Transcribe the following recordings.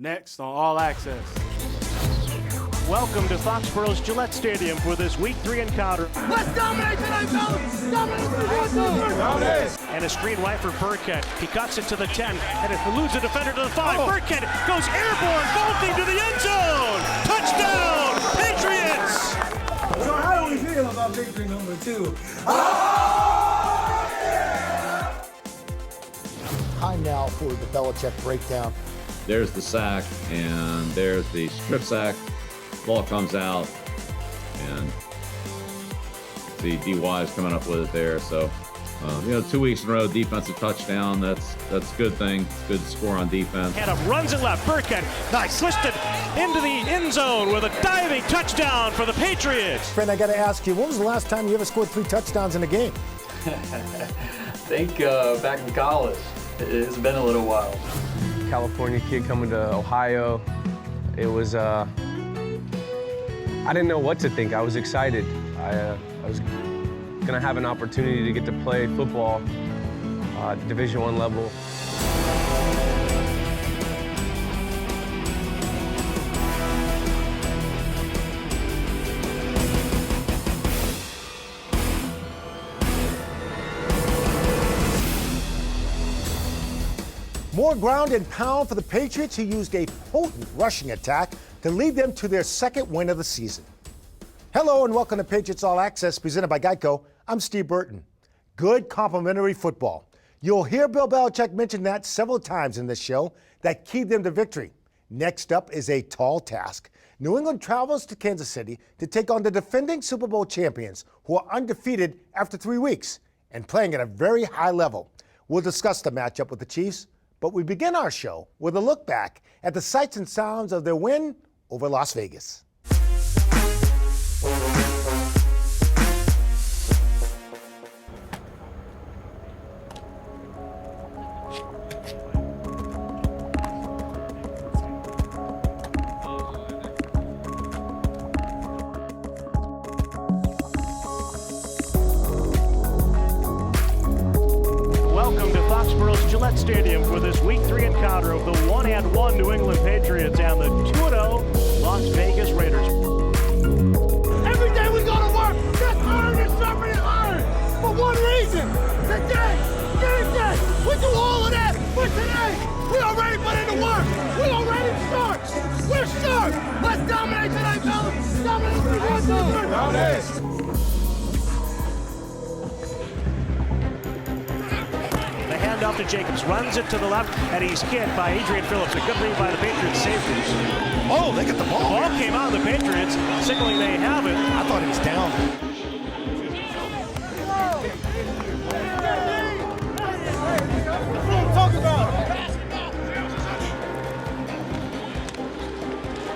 Next on All Access. Welcome to Foxborough's Gillette Stadium for this Week 3 encounter. Let's dominate tonight, fellas! Dominate! And a screen right for Burkhead. He cuts it to the 10, and it eludes a defender to the 5. Burkhead goes airborne, vaulting to the end zone! Touchdown, Patriots! So how do we feel about victory number 2? Time now for the Belichick Breakdown. There's the sack, and there's the strip sack. Ball comes out, and the DY is coming up with it there. So, 2 weeks in a row, defensive touchdown. That's a good thing. It's good to score on defense. And up runs it left. Burkhead, nice, twisted into the end zone with a diving touchdown for the Patriots. Friend, I got to ask you, when was the last time you ever scored 3 touchdowns in a game? I think back in college. It's been a little while. California kid coming to Ohio. It was, I didn't know what to think. I was excited. I was gonna have an opportunity to get to play football at Division I level. More ground and pound for the Patriots, who used a potent rushing attack to lead them to their second win of the season. Hello and welcome to Patriots All Access, presented by GEICO. I'm Steve Burton. Good complimentary football. You'll hear Bill Belichick mention that several times in this show that keyed them to victory. Next up is a tall task. New England travels to Kansas City to take on the defending Super Bowl champions, who are undefeated after 3 weeks and playing at a very high level. We'll discuss the matchup with the Chiefs, but we begin our show with a look back at the sights and sounds of their win over Las Vegas. Welcome to Foxborough's Gillette Stadium for this Week 3 encounter of the 1-1 New England Patriots and the 2-0 Las Vegas Raiders. Every day we go to work, just harder and sharper and harder. For one reason, today, we do all of that, but today, we already put in the work. We already sharp. We're sharp. Let's dominate tonight, fellas. Dominate. Off to Jacobs, runs it to the left, and he's hit by Adrian Phillips. A good read by the Patriots safeties. Oh, they get the ball. Ball came out of the Patriots, signaling they have it. I thought he was down. Talk about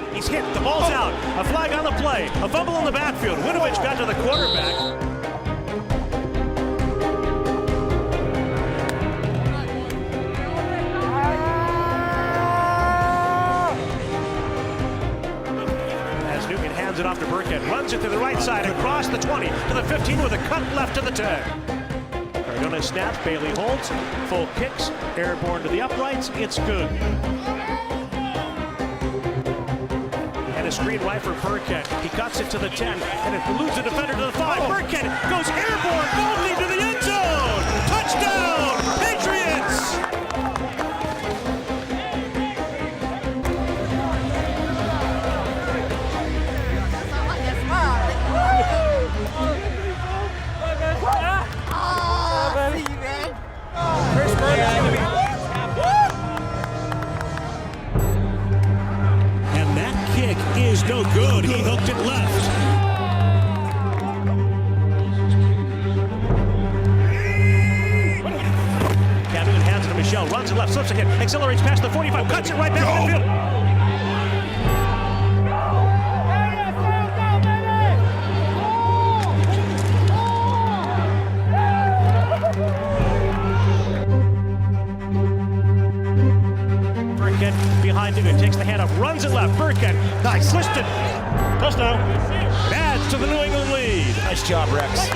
it. He's hit, the ball's out. A flag on the play, a fumble in the backfield. Winovich got to the quarterback. Hands it off to Burkhead, runs it to the right side, across the 20, to the 15 with a cut left to the 10. Cardona snaps, Bailey holds, full kicks, airborne to the uprights, it's good. And a screen right for Burkhead. He cuts it to the 10, and it eludes a defender to the 5. Burkhead goes airborne, vaulting to the end zone! Touchdown, Patriots! And that kick is no good. He hooked it left. Kevin hands it to Michelle, runs it left, slips a hit, accelerates past the 45, cuts it right back to the field. Behind him, and takes the hand up, runs it left. Burkhead, nice, twisted. Touchdown. It adds to the New England lead. Nice job, Rex.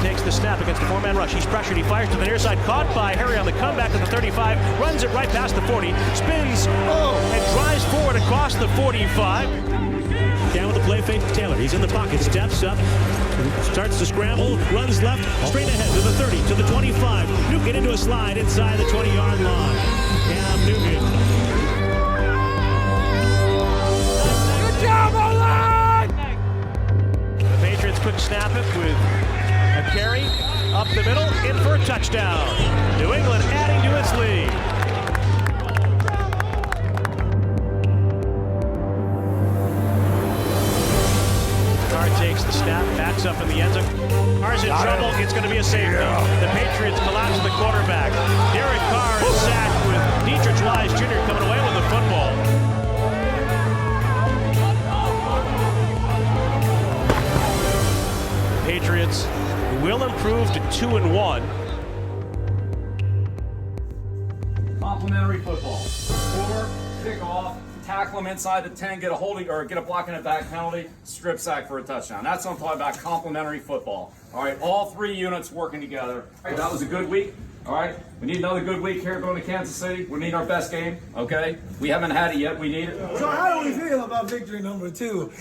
Takes the snap against the four-man rush. He's pressured. He fires to the near side. Caught by Harry on the comeback at the 35. Runs it right past the 40. Spins and drives forward across the 45. Down with the play fake. Taylor. He's in the pocket. Steps up. Starts to scramble. Runs left. Straight ahead to the 30. To the 25. Nugent into a slide inside the 20-yard line. Cam Nugent. Good job, O-line! The Patriots quick snap it with a carry up the middle, in for a touchdown. New England adding to its lead. Carr takes the snap, backs up in the end zone. Carr's in trouble. It's going to be a safety. The Patriots collapse the quarterback. Derek Carr is sacked with Dietrich Wise Jr. coming away with the football. Patriots will improve to 2-1. Complimentary football. Score, kick off, tackle them inside the 10, get a holding or get a block in a back penalty, strip sack for a touchdown. That's what I'm talking about, complimentary football. All right, all three units working together. All right, that was a good week. All right, we need another good week here going to Kansas City. We need our best game, okay? We haven't had it yet. We need it. So how do we feel about victory number 2?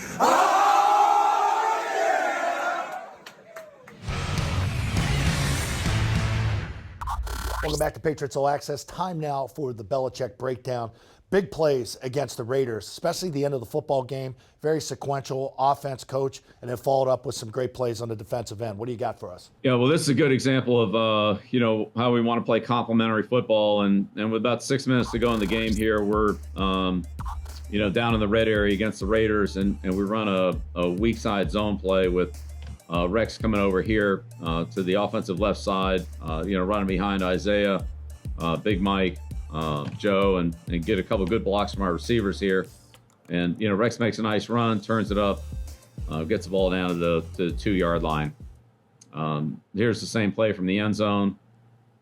Welcome back to Patriots All Access. Time now for the Belichick Breakdown. Big plays against the Raiders, especially the end of the football game. Very sequential offense, coach, and then followed up with some great plays on the defensive end. What do you got for us? Yeah, well, this is a good example of, how we want to play complementary football. And with about 6 minutes to go in the game here, we're, down in the red area against the Raiders, and we run a weak side zone play with Rex coming over here to the offensive left side, running behind Isaiah, Big Mike, Joe, and get a couple good blocks from our receivers here. And, Rex makes a nice run, turns it up, gets the ball down to the 2-yard line. Here's the same play from the end zone.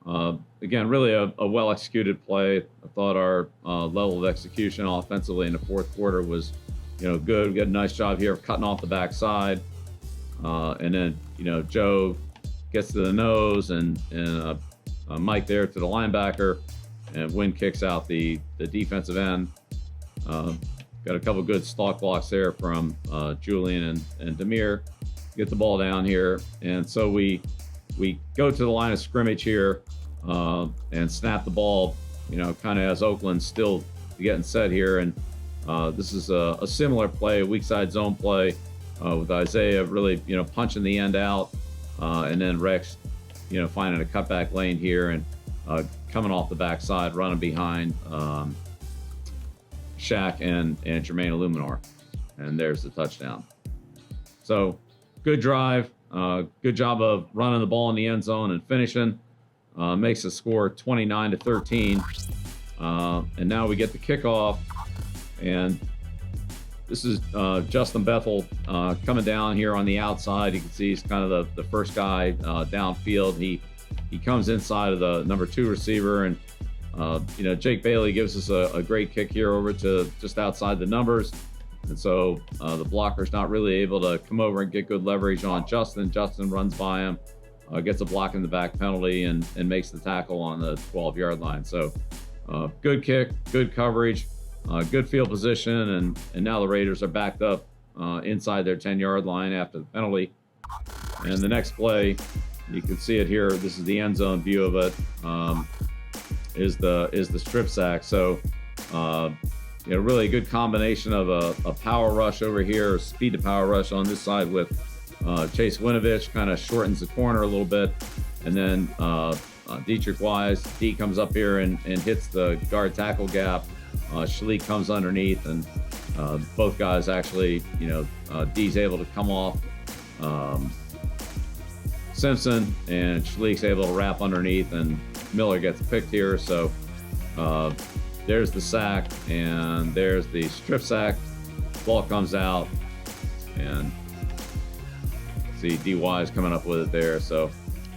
Again, really a well-executed play. I thought our level of execution offensively in the fourth quarter was, good. We got a nice job here of cutting off the backside. And then, Joe gets to the nose and Mike there to the linebacker, and Wynn kicks out the defensive end. Got a couple good stalk blocks there from Julian and Demir. Get the ball down here. And so we go to the line of scrimmage here and snap the ball, kind of as Oakland's still getting set here. And this is a similar play, a weak side zone play. With Isaiah really, punching the end out, and then Rex, finding a cutback lane here and coming off the backside, running behind Shaq and Jermaine Illuminor, and there's the touchdown. So, good drive, good job of running the ball in the end zone and finishing. Makes the score 29-13, and now we get the kickoff, and this is Justin Bethel coming down here on the outside. You can see he's kind of the first guy downfield. He comes inside of the number 2 receiver, and Jake Bailey gives us a great kick here over to just outside the numbers. And so the blocker's not really able to come over and get good leverage on Justin. Justin runs by him, gets a block in the back penalty, and makes the tackle on the 12-yard line. So good kick, good coverage. Good field position, and now the Raiders are backed up inside their 10-yard line after the penalty. And the next play, you can see it here. This is the end zone view of it. Is the strip sack. So, really a good combination of a power rush over here, speed to power rush on this side with Chase Winovich, kind of shortens the corner a little bit, and then Dietrich Wise, D comes up here and hits the guard tackle gap. Shalik comes underneath, and both guys actually, D's able to come off Simpson, and Shalik's able to wrap underneath, and Miller gets picked here. So there's the sack, and there's the strip sack. Ball comes out, and see DY is coming up with it there. So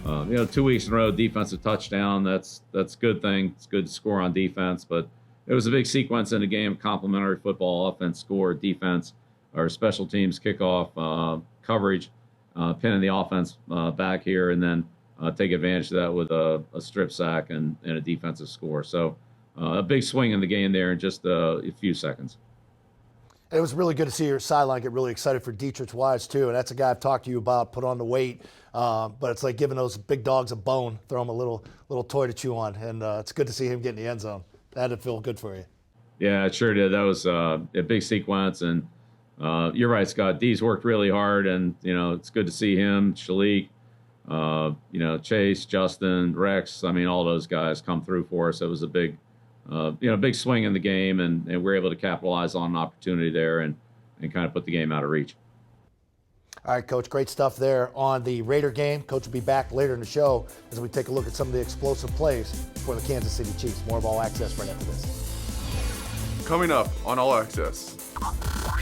2 weeks in a row, defensive touchdown. That's a good thing. It's good to score on defense, but it was a big sequence in the game, complementary football, offense, score, defense, or special teams, kickoff, coverage, pinning the offense back here, and then take advantage of that with a strip sack and a defensive score. So a big swing in the game there in just a few seconds. It was really good to see your sideline get really excited for Dietrich Wise, too. And that's a guy I've talked to you about, put on the weight. But it's like giving those big dogs a bone, throw them a little toy to chew on. And it's good to see him get in the end zone. That'd feel good for you. Yeah, it sure did. That was a big sequence. And you're right, Scott. D's worked really hard. And, it's good to see him, Shalik, Chase, Justin, Rex. I mean, all those guys come through for us. It was a big swing in the game, and we're able to capitalize on an opportunity there and kind of put the game out of reach. All right, Coach, great stuff there on the Raider game. Coach will be back later in the show as we take a look at some of the explosive plays for the Kansas City Chiefs. More of All Access right after this. Coming up on All Access.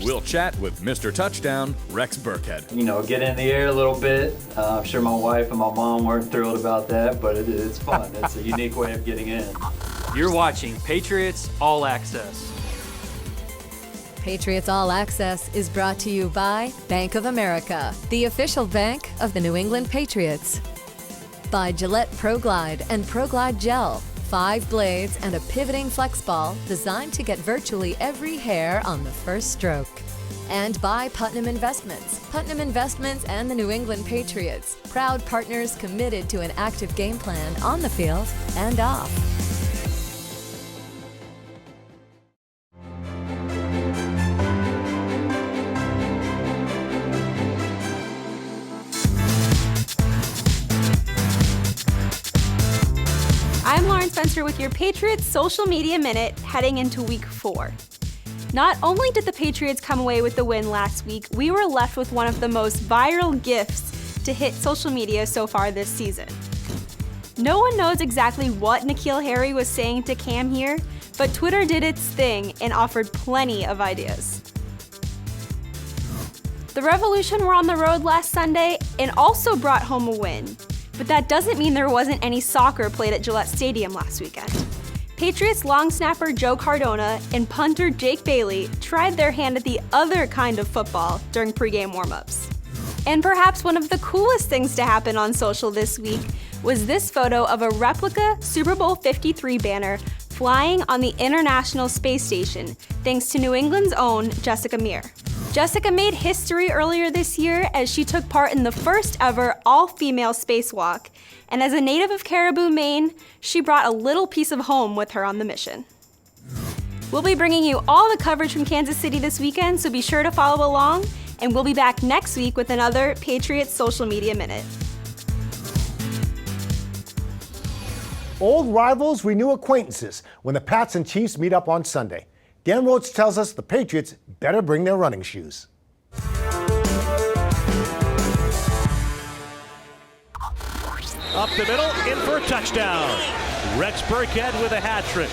We'll chat with Mr. Touchdown, Rex Burkhead. Get in the air a little bit. I'm sure my wife and my mom weren't thrilled about that, but it's fun. It's a unique way of getting in. You're watching Patriots All Access. Patriots All Access is brought to you by Bank of America, the official bank of the New England Patriots. By Gillette Pro Glide and Pro Glide Gel, 5 blades and a pivoting flex ball designed to get virtually every hair on the first stroke. And by Putnam Investments. Putnam Investments and the New England Patriots, proud partners committed to an active game plan on the field and off. I'm Lauren Spencer with your Patriots Social Media Minute heading into Week 4. Not only did the Patriots come away with the win last week, we were left with one of the most viral gifs to hit social media so far this season. No one knows exactly what N'Keal Harry was saying to Cam here, but Twitter did its thing and offered plenty of ideas. The Revolution were on the road last Sunday and also brought home a win. But that doesn't mean there wasn't any soccer played at Gillette Stadium last weekend. Patriots long snapper Joe Cardona and punter Jake Bailey tried their hand at the other kind of football during pregame warmups. And perhaps one of the coolest things to happen on social this week was this photo of a replica Super Bowl 53 banner flying on the International Space Station, thanks to New England's own Jessica Meir. Jessica made history earlier this year as she took part in the first ever all-female spacewalk, and as a native of Caribou, Maine, she brought a little piece of home with her on the mission. We'll be bringing you all the coverage from Kansas City this weekend, so be sure to follow along, and we'll be back next week with another Patriots Social Media Minute. Old rivals renew acquaintances when the Pats and Chiefs meet up on Sunday. Dan Rhodes tells us the Patriots better bring their running shoes. Up the middle, in for a touchdown. Rex Burkhead with a hat trick.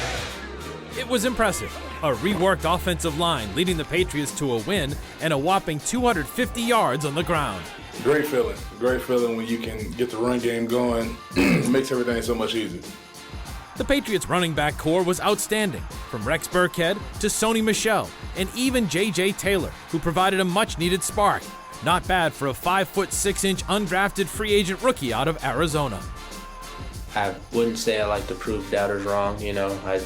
It was impressive. A reworked offensive line leading the Patriots to a win and a whopping 250 yards on the ground. Great feeling when you can get the run game going. It makes everything so much easier. The Patriots running back core was outstanding, from Rex Burkhead to Sony Michel and even J.J. Taylor, who provided a much-needed spark. Not bad for a 5'6" undrafted free agent rookie out of Arizona. I wouldn't say I like to prove doubters wrong, I'd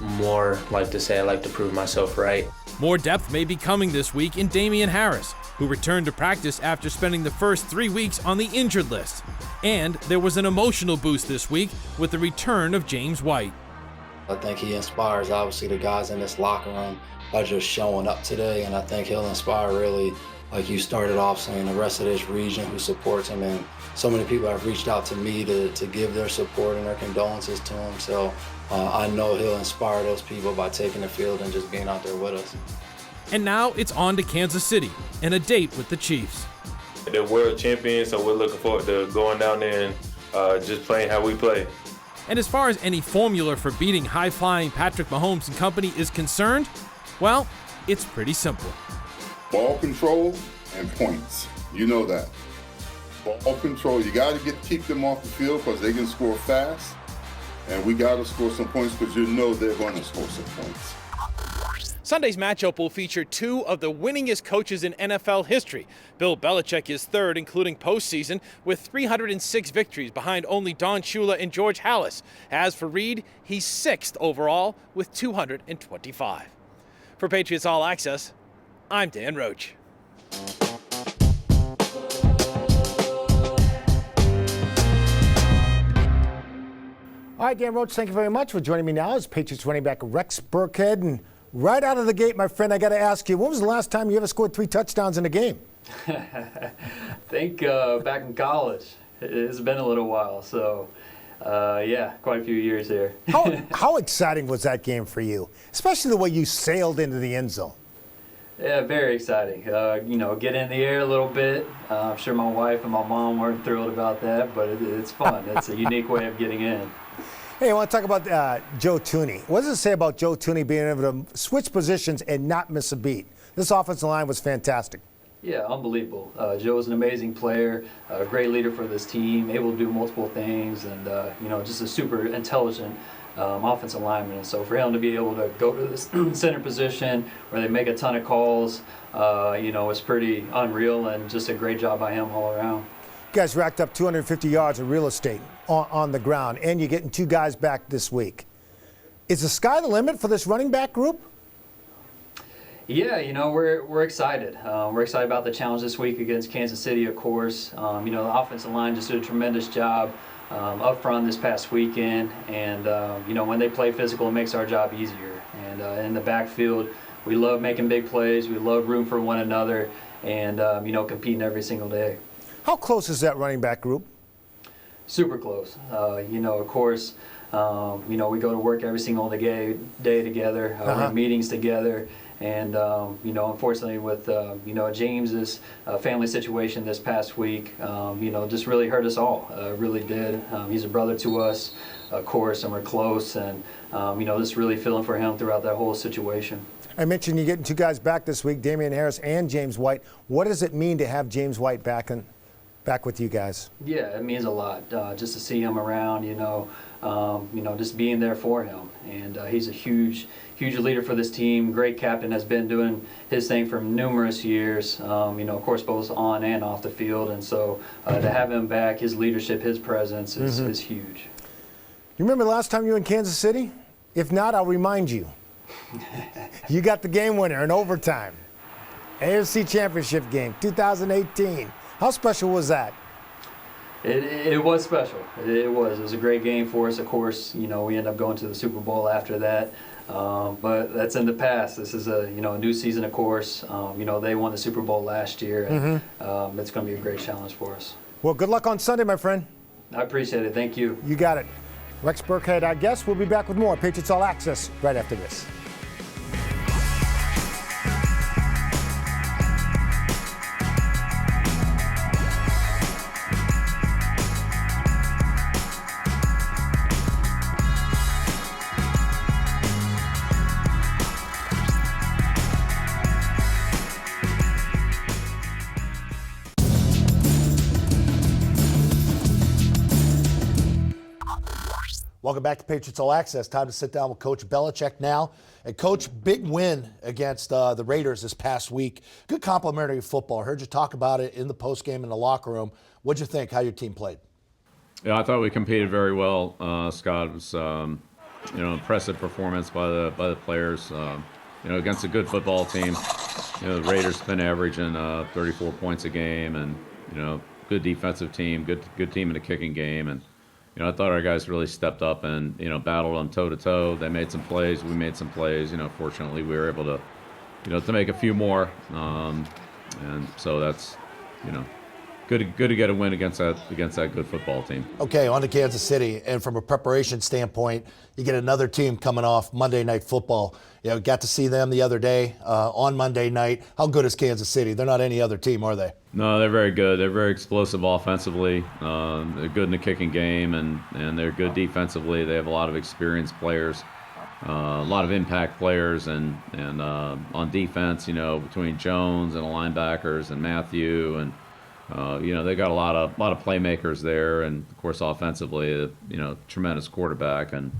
more like to say I like to prove myself right. More depth may be coming this week in Damian Harris, who returned to practice after spending the first 3 weeks on the injured list. And there was an emotional boost this week with the return of James White. I think he inspires, obviously, the guys in this locker room by just showing up today, and I think he'll inspire really, like you started off saying, the rest of this region who supports him, and so many people have reached out to me to give their support and their condolences to him, so I know he'll inspire those people by taking the field and just being out there with us. And now it's on to Kansas City and a date with the Chiefs. They're world champions, so we're looking forward to going down there and just playing how we play. And as far as any formula for beating high-flying Patrick Mahomes and company is concerned, well, it's pretty simple. Ball control and points. You know that. Ball control, you got to keep them off the field because they can score fast. And we got to score some points because you know they're going to score some points. Sunday's matchup will feature two of the winningest coaches in NFL history. Bill Belichick is third, including postseason, with 306 victories behind only Don Shula and George Halas. As for Reed, he's sixth overall with 225. For Patriots All Access, I'm Dan Roach. All right, Dan Roach, thank you very much for joining me now as Patriots running back Rex Burkhead. And right out of the gate, my friend, I got to ask you, when was the last time you ever scored 3 touchdowns in a game? I think back in college. It's been a little while, so yeah, quite a few years here. How exciting was that game for you, especially the way you sailed into the end zone? Yeah, very exciting. You know, get in the air a little bit. I'm sure my wife and my mom weren't thrilled about that, but it's fun. It's a unique way of getting in. Hey, I want to talk about Joe Thuney. What does it say about Joe Thuney being able to switch positions and not miss a beat? This offensive line was fantastic. Yeah, unbelievable. Joe is an amazing player, a great leader for this team, able to do multiple things, and you know, just a super intelligent offensive lineman. And so for him to be able to go to this center position where they make a ton of calls, you know, it's pretty unreal, and just a great job by him all around. You guys racked up 250 yards of real estate on the ground, and you're getting 2 guys back this week. Is the sky the limit for this running back group? Yeah, you know, we're excited. We're excited about the challenge this week against Kansas City, of course. You know, the offensive line just did a tremendous job up front this past weekend, and you know, when they play physical, it makes our job easier. And in the backfield, we love making big plays. We love room for one another, and you know, competing every single day. How close is that running back group? Super close. You know, of course, you know, we go to work every single day together. We have meetings together. And, you know, unfortunately with, you know, James's family situation this past week, you know, just really hurt us all. Really did. He's a brother to us, of course, and we're close. And, you know, just really feeling for him throughout that whole situation. I mentioned you're getting 2 guys back this week, Damian Harris and James White. What does it mean to have James White back with you guys? Yeah, it means a lot just to see him around, you know, just being there for him. And he's a huge leader for this team, great captain, has been doing his thing for numerous years, you know, of course, both on and off the field. And so to have him back, his leadership, his presence is huge. You remember the last time you were in Kansas City? If not, I'll remind you. You got the game winner in overtime. AFC Championship game, 2018. How special was that? It was special. It was a great game for us. Of course, you know, we ended up going to the Super Bowl after that. But that's in the past. This is a new season, of course. You know, they won the Super Bowl last year, and it's going to be a great challenge for us. Well, good luck on Sunday, my friend. I appreciate it. Thank you. You got it. Rex Burkhead, our guest. We'll be back with more Patriots All Access right after this. Welcome back to Patriots All Access. Time to sit down with Coach Belichick now. And Coach, big win against the Raiders this past week. Good complimentary football. I heard you talk about it in the postgame in the locker room. What'd you think, how your team played? Yeah, I thought we competed very well, Scott. It was, you know, impressive performance by the players. You know, against a good football team. You know, the Raiders have been averaging 34 points a game, and you know, good defensive team, good team in the kicking game, and you know, I thought our guys really stepped up and, you know, battled them toe to toe. They made some plays. We made some plays. You know, fortunately, we were able to, you know, to make a few more. And so that's, you know, good to get a win against that good football team. Okay, on to Kansas City, and from a preparation standpoint, you get another team coming off Monday Night Football. You know, got to see them the other day on Monday night. How good is Kansas City? They're not any other team, are they? No, they're very good. They're very explosive offensively. They're good in the kicking game, and they're good defensively. They have a lot of experienced players, a lot of impact players, and on defense, you know, between Jones and the linebackers and Matthew, and you know, they got a lot of playmakers there, and of course offensively, you know, tremendous quarterback and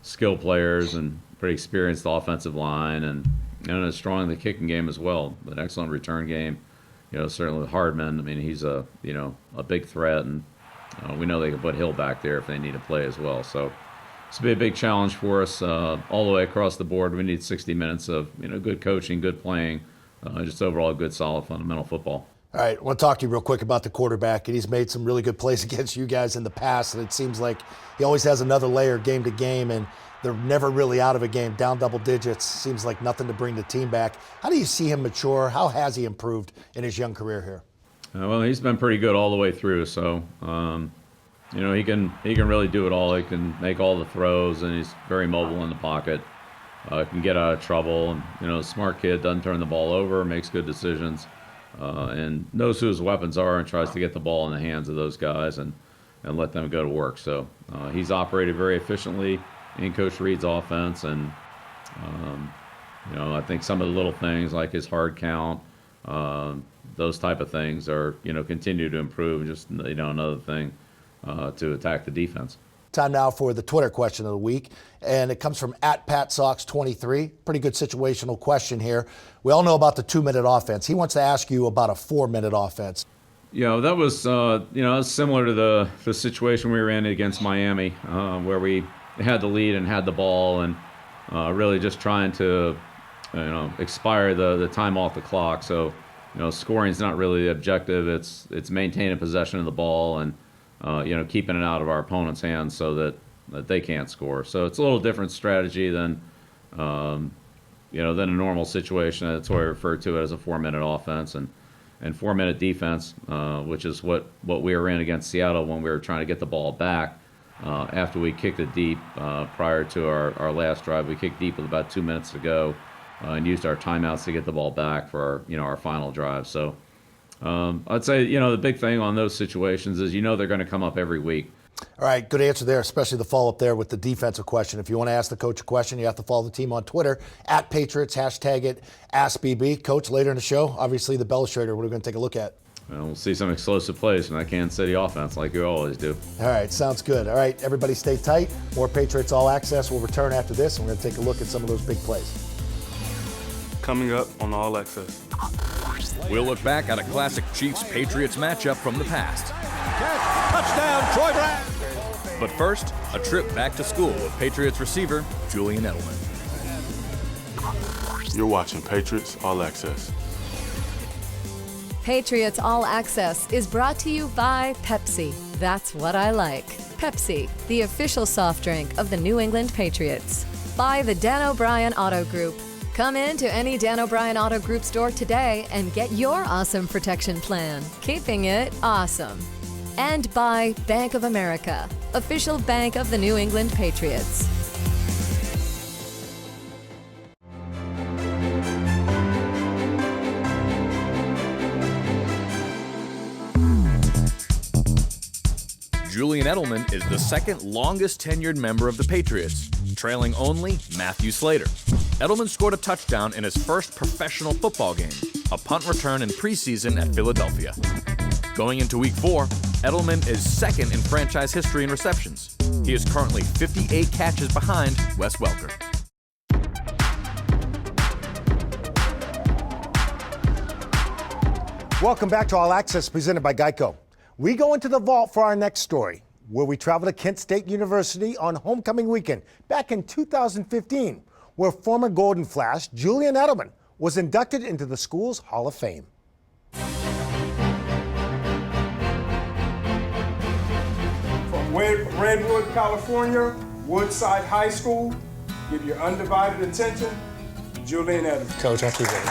skill players and pretty experienced offensive line, and and is strong in the kicking game as well. An excellent return game. Certainly with Hardman. I mean, he's a big threat, and we know they can put Hill back there if they need to play as well. So it's going to be a big challenge for us all the way across the board. We need 60 minutes of good coaching, good playing, just overall good, solid, fundamental football. All right, I want to talk to you real quick about the quarterback, and he's made some really good plays against you guys in the past, and it seems like he always has another layer game to game, and they're never really out of a game. Down double digits, seems like nothing to bring the team back. How do you see him mature? How has he improved in his young career here? Well, he's been pretty good all the way through, so he can really do it all. He can make all the throws, and he's very mobile in the pocket. Can get out of trouble, and smart kid, doesn't turn the ball over, makes good decisions. And knows who his weapons are and tries to get the ball in the hands of those guys and let them go to work. So he's operated very efficiently in Coach Reed's offense. And, I think some of the little things like his hard count, those type of things are, continue to improve. And just, another thing to attack the defense. Time now for the Twitter question of the week, and it comes from @PatSox23. Pretty good situational question here. We all know about the 2-minute offense. He wants to ask you about a 4-minute offense. That was similar to the situation we were in against Miami, where we had the lead and had the ball, and really just trying to, expire the time off the clock. So, scoring's not really the objective. It's maintaining possession of the ball and keeping it out of our opponent's hands so that they can't score. So it's a little different strategy than a normal situation. That's why I refer to it as a 4-minute offense and 4-minute defense, which is what we were in against Seattle when we were trying to get the ball back after we kicked it deep prior to our last drive. We kicked deep with about 2 minutes to go and used our timeouts to get the ball back for our final drive. So I'd say, the big thing on those situations is, they're going to come up every week. All right, good answer there, especially the follow-up there with the defensive question. If you want to ask the coach a question, you have to follow the team on Twitter, @Patriots, hashtag it, AskBB. Coach, later in the show, obviously the Bellistrator, what are we going to take a look at? We'll see some explosive plays from that Kansas City offense like you always do. All right, sounds good. All right, everybody stay tight. More Patriots All Access will return after this, and we're going to take a look at some of those big plays. Coming up on All Access. We'll look back at a classic Chiefs-Patriots matchup from the past. Touchdown, Troy Brown! But first, a trip back to school with Patriots receiver Julian Edelman. You're watching Patriots All Access. Patriots All Access is brought to you by Pepsi. That's what I like. Pepsi, the official soft drink of the New England Patriots. By the Dan O'Brien Auto Group. Come in to any Dan O'Brien Auto Group store today and get your awesome protection plan, keeping it awesome. And by Bank of America, official bank of the New England Patriots. Julian Edelman is the second longest tenured member of the Patriots, trailing only Matthew Slater. Edelman scored a touchdown in his first professional football game, a punt return in preseason at Philadelphia. Going into Week 4, Edelman is second in franchise history in receptions. He is currently 58 catches behind Wes Welker. Welcome back to All Access, presented by GEICO. We go into the vault for our next story, where we travel to Kent State University on homecoming weekend back in 2015, where former Golden Flash Julian Edelman was inducted into the school's Hall of Fame. From Redwood, California, Woodside High School, give your undivided attention to Julian Edelman. Coach, I appreciate it.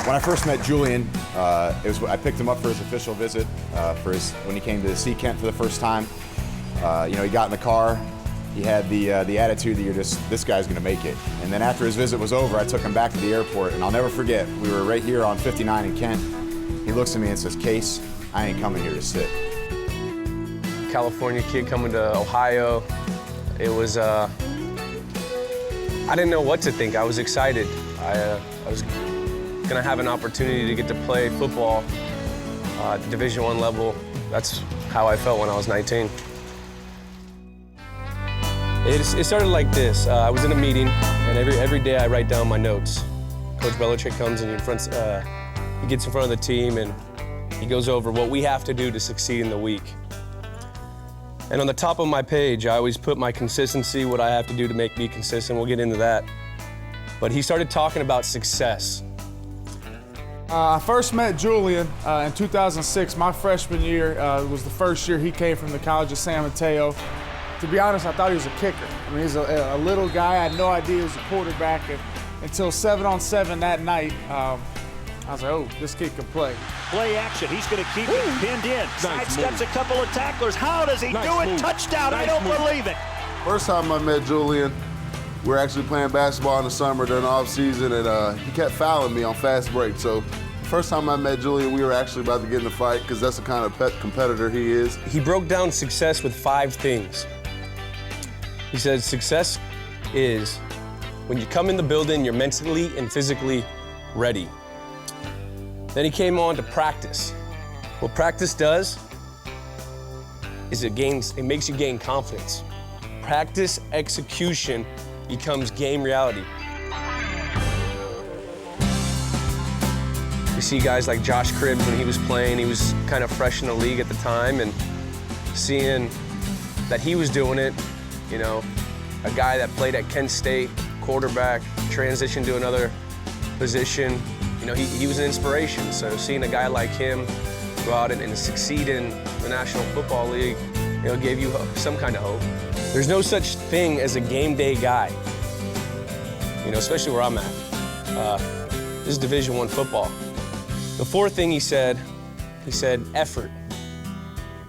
When I first met Julian, I picked him up for his official visit, when he came to see Kent for the first time. He got in the car. He had the attitude that this guy's going to make it. And then after his visit was over, I took him back to the airport, and I'll never forget, we were right here on 59 in Kent. He looks at me and says, "Case, I ain't coming here to sit." California kid coming to Ohio. It was, I didn't know what to think. I was excited. I was gonna have an opportunity to get to play football at the Division I level. That's how I felt when I was 19. It started like this. I was in a meeting, and every day I write down my notes. Coach Belichick comes and he gets in front of the team, and he goes over what we have to do to succeed in the week. And on the top of my page, I always put my consistency, what I have to do to make me consistent. We'll get into that. But he started talking about success. I first met Julian in 2006. My freshman year was the first year he came from the College of San Mateo. To be honest, I thought he was a kicker. I mean, he's a little guy. I had no idea he was a quarterback until 7-on-7 that night. I was like, oh, this kid can play. Play action. He's going to keep it pinned in. Sidesteps a couple of tacklers. How does he do it? Touchdown. I don't believe it. First time I met Julian, we were actually playing basketball in the summer during the off season, and he kept fouling me on fast break. So first time I met Julian, we were actually about to get in a fight because that's the kind of competitor he is. He broke down success with 5 things. He said success is when you come in the building, you're mentally and physically ready. Then he came on to practice. What practice does is it makes you gain confidence. Practice execution becomes game reality. We see guys like Josh Cribbs when he was playing, he was kind of fresh in the league at the time, and seeing that he was doing it, you know, a guy that played at Kent State, quarterback, transitioned to another position, you know, he was an inspiration. So seeing a guy like him go out and succeed in the National Football League, you know, gave you some kind of hope. There's no such thing as a game day guy, you know, especially where I'm at. This is Division I football. The 4th thing he said effort.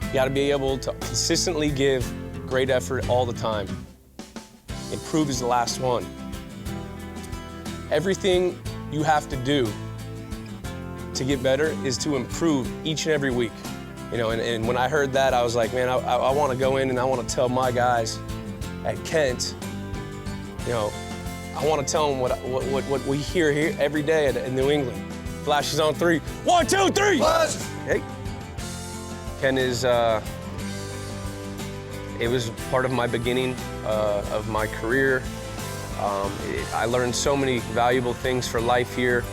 You gotta be able to consistently give great effort all the time. Improve is the last one. Everything you have to do to get better is to improve each and every week. You know, and when I heard that, I was like, man, I want to go in and I want to tell my guys at Kent, you know, I want to tell them what we hear here every day in New England. Flashes on 3. 1, 2, 3! Flash! Hey. Ken is, it was part of my beginning of my career. I learned so many valuable things for life here.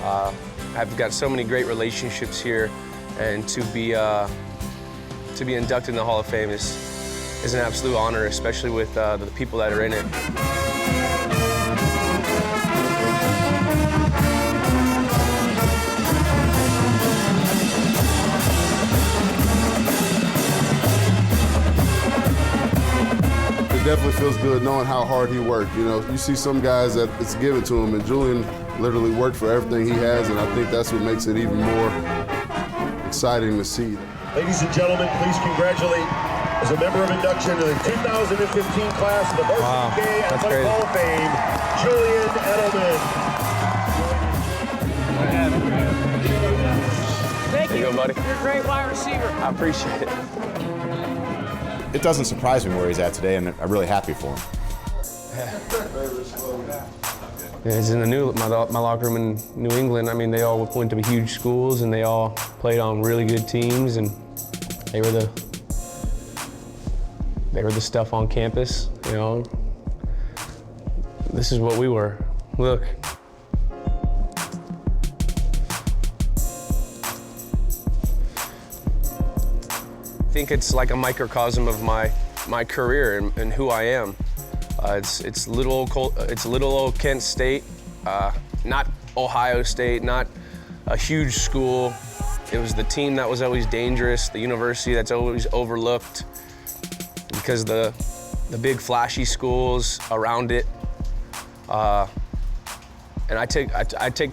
I've got so many great relationships here, and to be inducted in the Hall of Fame is an absolute honor, especially with the people that are in it. It definitely feels good knowing how hard he worked. You know, you see some guys that it's given to him, and Julian literally worked for everything he has, and I think that's what makes it even more exciting to see. Ladies and gentlemen, please congratulate, as a member of induction to the 2015 class of the Varsity Gay Athletic Hall of Fame, Julian Edelman. Thank you, buddy. You're a great wide receiver. I appreciate it. It doesn't surprise me where he's at today, and I'm really happy for him. Yeah, he's in my locker room in New England. I mean, they all went to huge schools, and they all played on really good teams, and they were the stuff on campus. You know, this is what we were. Look. I think it's like a microcosm of my career and who I am. It's little old Kent State, not Ohio State, not a huge school. It was the team that was always dangerous, the university that's always overlooked because the big flashy schools around it. And I take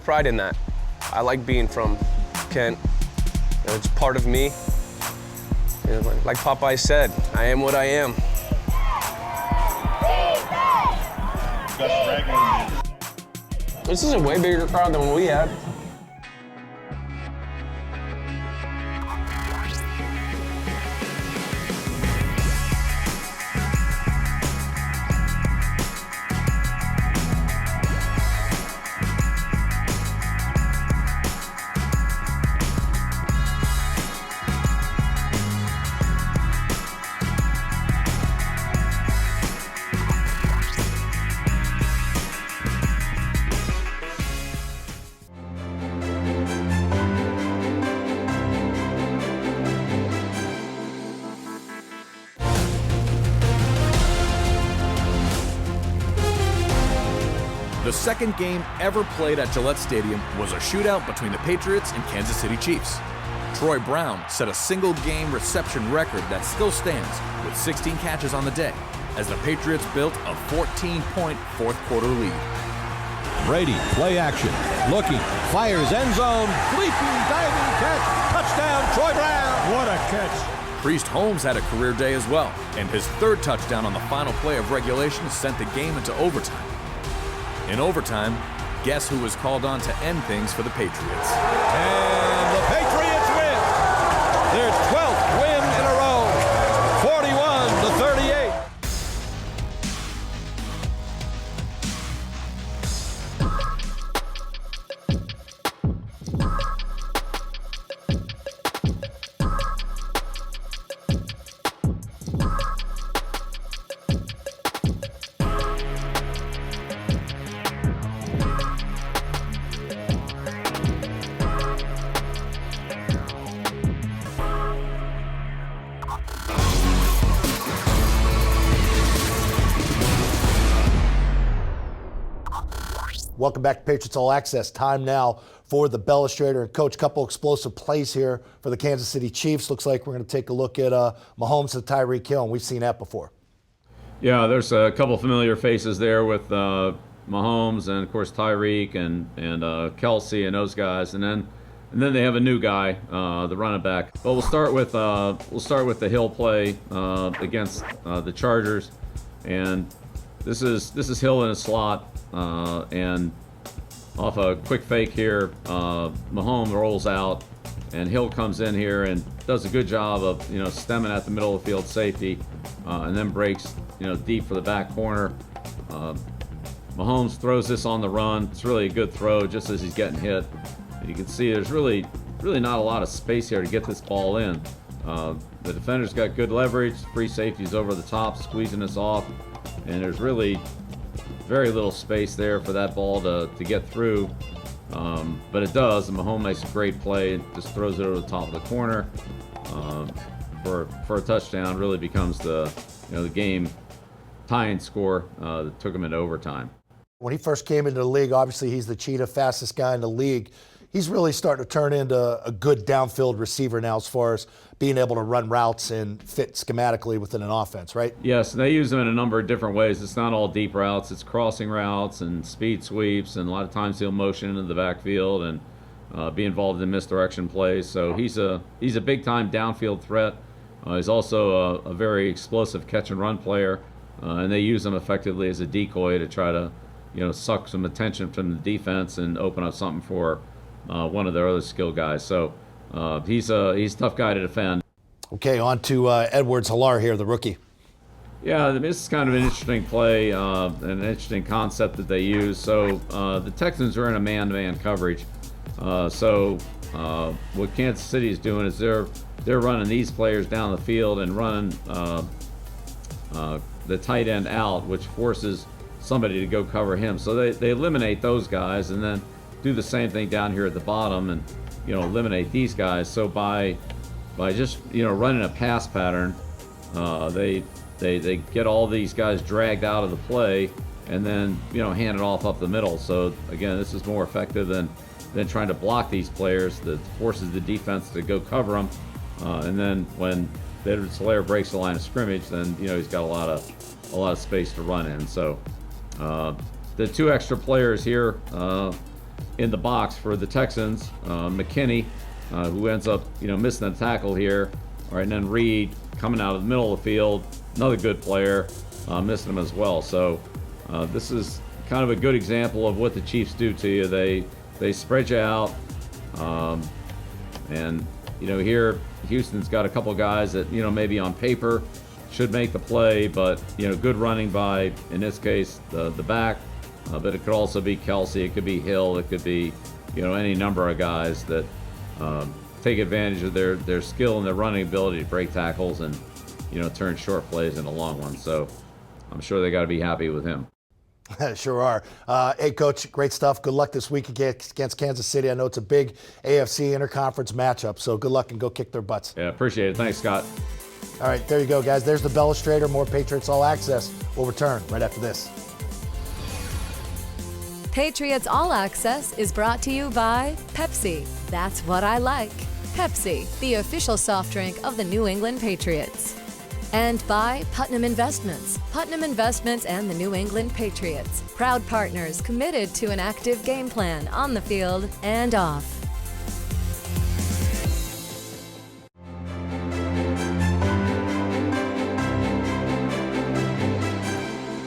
pride in that. I like being from Kent. You know, it's part of me. You know, like Popeye said, I am what I am. This is a way bigger crowd than what we had. The second game ever played at Gillette Stadium was a shootout between the Patriots and Kansas City Chiefs. Troy Brown set a single-game reception record that still stands with 16 catches on the day as the Patriots built a 14-point fourth-quarter lead. Brady, play action, looking, fires end zone, leaping, diving catch, touchdown, Troy Brown. What a catch. Priest Holmes had a career day as well, and his third touchdown on the final play of regulation sent the game into overtime. In overtime, guess who was called on to end things for the Patriots? And the Patriots win their 12th win in a row, 41-38. Welcome back to Patriots All Access. Time now for the Bellustrator. And Coach, couple explosive plays here for the Kansas City Chiefs. Looks like we're going to take a look at Mahomes and Tyreek Hill, and we've seen that before. Yeah, there's a couple familiar faces there with Mahomes and, of course, Tyreek and Kelsey and those guys. And then they have a new guy, the running back. But we'll start with the Hill play against the Chargers. And this is Hill in a slot. And off a quick fake here, Mahomes rolls out, and Hill comes in here and does a good job of stemming at the middle of the field safety, and then breaks deep for the back corner. Mahomes throws this on the run. It's really a good throw just as he's getting hit. And you can see there's really not a lot of space here to get this ball in. The defender's got good leverage. Free safety's over the top, squeezing this off, and there's really very little space there for that ball to get through, but it does, and Mahomes makes a great play and just throws it over the top of the corner for a touchdown. Really becomes the game tying score that took him into overtime. When he first came into the league, obviously he's the cheetah, fastest guy in the league. He's really starting to turn into a good downfield receiver now as far as being able to run routes and fit schematically within an offense, right? Yes, they use him in a number of different ways. It's not all deep routes. It's crossing routes and speed sweeps, and a lot of times he'll motion into the backfield and be involved in misdirection plays. So he's a big-time downfield threat. He's also a very explosive catch-and-run player, and they use him effectively as a decoy to try to suck some attention from the defense and open up something for one of their other skill guys. So he's a tough guy to defend. Okay, on to Edwards-Helaire here, the rookie. Yeah, this is kind of an interesting play, an interesting concept that they use. So the Texans are in a man-to-man coverage. So what Kansas City is doing is they're running these players down the field and running the tight end out, which forces somebody to go cover him. So they eliminate those guys and then do the same thing down here at the bottom and eliminate these guys. So by just running a pass pattern, they get all these guys dragged out of the play and then hand it off up the middle. So again, this is more effective than trying to block these players. That forces the defense to go cover them, and then when Edwards-Helaire breaks the line of scrimmage, then he's got a lot of space to run in. So the two extra players here in the box for the Texans, McKinney, who ends up missing the tackle here, all right, and then Reed coming out of the middle of the field, another good player, missing him as well. So this is kind of a good example of what the Chiefs do to you. They spread you out, and here Houston's got a couple guys that maybe on paper should make the play, but good running by, in this case, the back. But it could also be Kelsey, it could be Hill, it could be any number of guys that take advantage of their skill and their running ability to break tackles and turn short plays into long ones. So I'm sure they got to be happy with him. Sure are. Hey, Coach, great stuff. Good luck this week against Kansas City. I know it's a big AFC interconference matchup, so good luck and go kick their butts. Yeah, appreciate it. Thanks, Scott. All right, there you go, guys. There's the Bellustrator. More Patriots All Access. We'll return right after this. Patriots All Access is brought to you by Pepsi. That's what I like. Pepsi, the official soft drink of the New England Patriots. And by Putnam Investments. Putnam Investments and the New England Patriots. Proud partners committed to an active game plan on the field and off.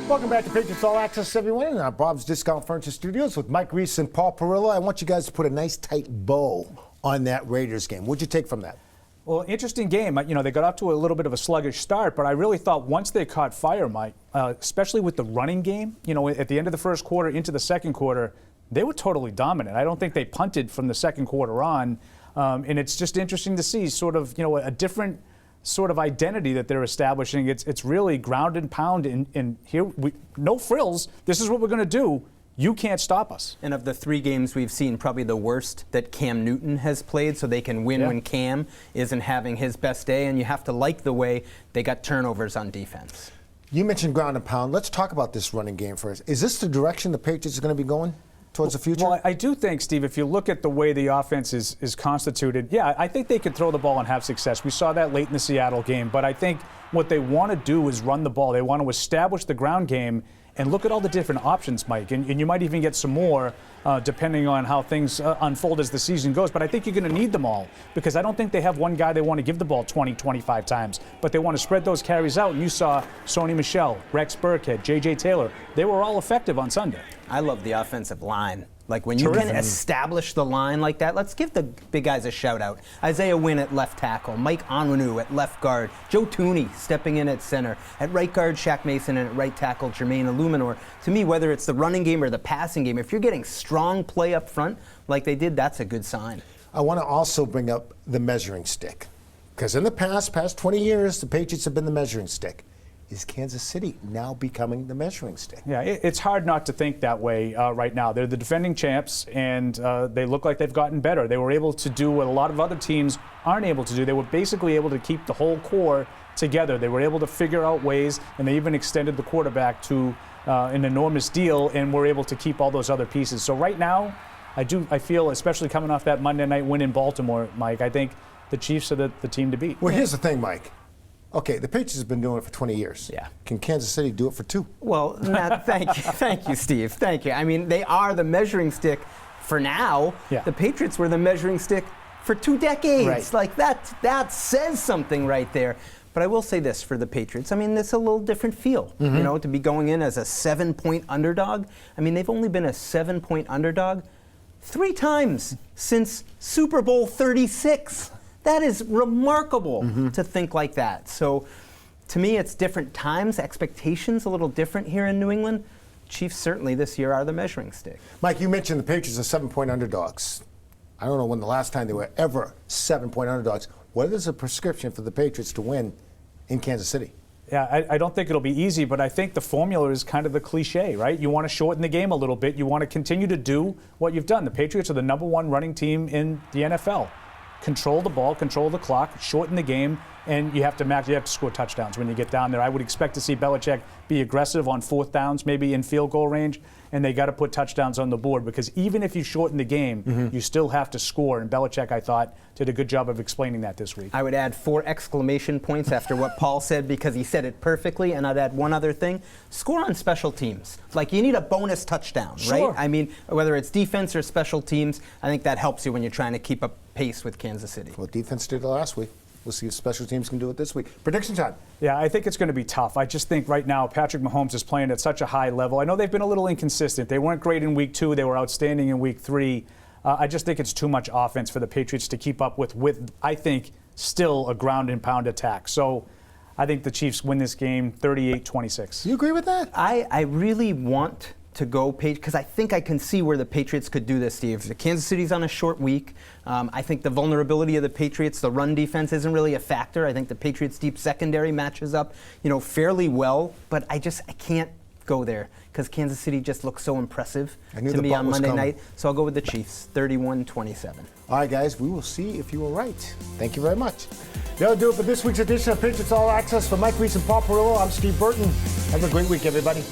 Welcome back to Patriots All Access, everyone, in our Bob's Discount Furniture Studios with Mike Reese and Paul Perillo. I want you guys to put a nice tight bow on that Raiders game. What'd you take from that? Well, interesting game. You know, they got off to a little bit of a sluggish start, but I really thought once they caught fire, Mike, especially with the running game, you know, at the end of the first quarter into the second quarter, they were totally dominant. I don't think they punted from the second quarter on, and it's just interesting to see sort of, you know, a different sort of identity that they're establishing. It's really ground and pound, and here, no frills. This is what we're going to do. You can't stop us. And of the 3 games we've seen, probably the worst that Cam Newton has played, so they can win when Cam isn't having his best day, and you have to like the way they got turnovers on defense. You mentioned ground and pound. Let's talk about this running game first. Is this the direction the Patriots are going to be going towards the future? Well, I do think, Steve, if you look at the way the offense is constituted, yeah, I think they could throw the ball and have success. We saw that late in the Seattle game, but I think what they want to do is run the ball. They want to establish the ground game. And look at all the different options, Mike, and you might even get some more depending on how things unfold as the season goes. But I think you're going to need them all because I don't think they have one guy they want to give the ball 20, 25 times. But they want to spread those carries out. And you saw Sony Michel, Rex Burkhead, J.J. Taylor. They were all effective on Sunday. I love the offensive line. Like when you can establish the line like that, let's give the big guys a shout out. Isaiah Wynn at left tackle, Mike Onwenu at left guard, Joe Thuney stepping in at center, at right guard Shaq Mason, and at right tackle Jermaine Illuminor. To me, whether it's the running game or the passing game, if you're getting strong play up front like they did, that's a good sign. I want to also bring up the measuring stick because in the past 20 years, the Patriots have been the measuring stick. Is Kansas City now becoming the measuring stick? Yeah, it's hard not to think that way right now. They're the defending champs, and they look like they've gotten better. They were able to do what a lot of other teams aren't able to do. They were basically able to keep the whole core together. They were able to figure out ways, and they even extended the quarterback to an enormous deal, and were able to keep all those other pieces. So right now, I feel, especially coming off that Monday night win in Baltimore, Mike, I think the Chiefs are the team to beat. Well, here's the thing, Mike. Okay, the Patriots have been doing it for 20 years. Yeah. Can Kansas City do it for 2? Well, Matt, thank you. Thank you, Steve. Thank you. I mean, they are the measuring stick for now. Yeah. The Patriots were the measuring stick for 2 decades. Right. Like, that says something right there. But I will say this for the Patriots. I mean, it's a little different feel, you know, to be going in as a 7-point underdog. I mean, they've only been a 7-point underdog 3 times since Super Bowl 36. That is remarkable to think like that. So, to me, it's different times, expectations a little different here in New England. Chiefs certainly this year are the measuring stick. Mike, you mentioned the Patriots are 7-point underdogs. I don't know when the last time they were ever 7-point underdogs. What is a prescription for the Patriots to win in Kansas City? Yeah, I don't think it'll be easy, but I think the formula is kind of the cliche, right? You want to shorten the game a little bit. You want to continue to do what you've done. The Patriots are the #1 running team in the NFL. Control the ball, control the clock, shorten the game, and you have to score touchdowns when you get down there. I would expect to see Belichick be aggressive on 4th downs, maybe in field goal range, and they got to put touchdowns on the board because even if you shorten the game, you still have to score. And Belichick, I thought, did a good job of explaining that this week. I would add 4 exclamation points after what Paul said because he said it perfectly, and I'd add one other thing. Score on special teams. Like, you need a bonus touchdown, right? I mean, whether it's defense or special teams, I think that helps you when you're trying to keep up pace with Kansas City. Well, defense did it last week. We'll see if special teams can do it this week. Prediction time. Yeah, I think it's going to be tough. I just think right now Patrick Mahomes is playing at such a high level. I know they've been a little inconsistent. They weren't great in week 2. They were outstanding in week 3. I just think it's too much offense for the Patriots to keep up with I think, still a ground and pound attack. So I think the Chiefs win this game 38-26. You agree with that? I really want to go because I think I can see where the Patriots could do this, Steve. The Kansas City's on a short week. I think the vulnerability of the Patriots, the run defense, isn't really a factor. I think the Patriots' deep secondary matches up, fairly well. But I can't go there because Kansas City just looks so impressive to me on Monday night. So I'll go with the Chiefs, 31-27. All right, guys, we will see if you were right. Thank you very much. That'll do it for this week's edition of Patriots All Access. For Mike Reese and Paul Perillo, I'm Steve Burton. Have a great week, everybody.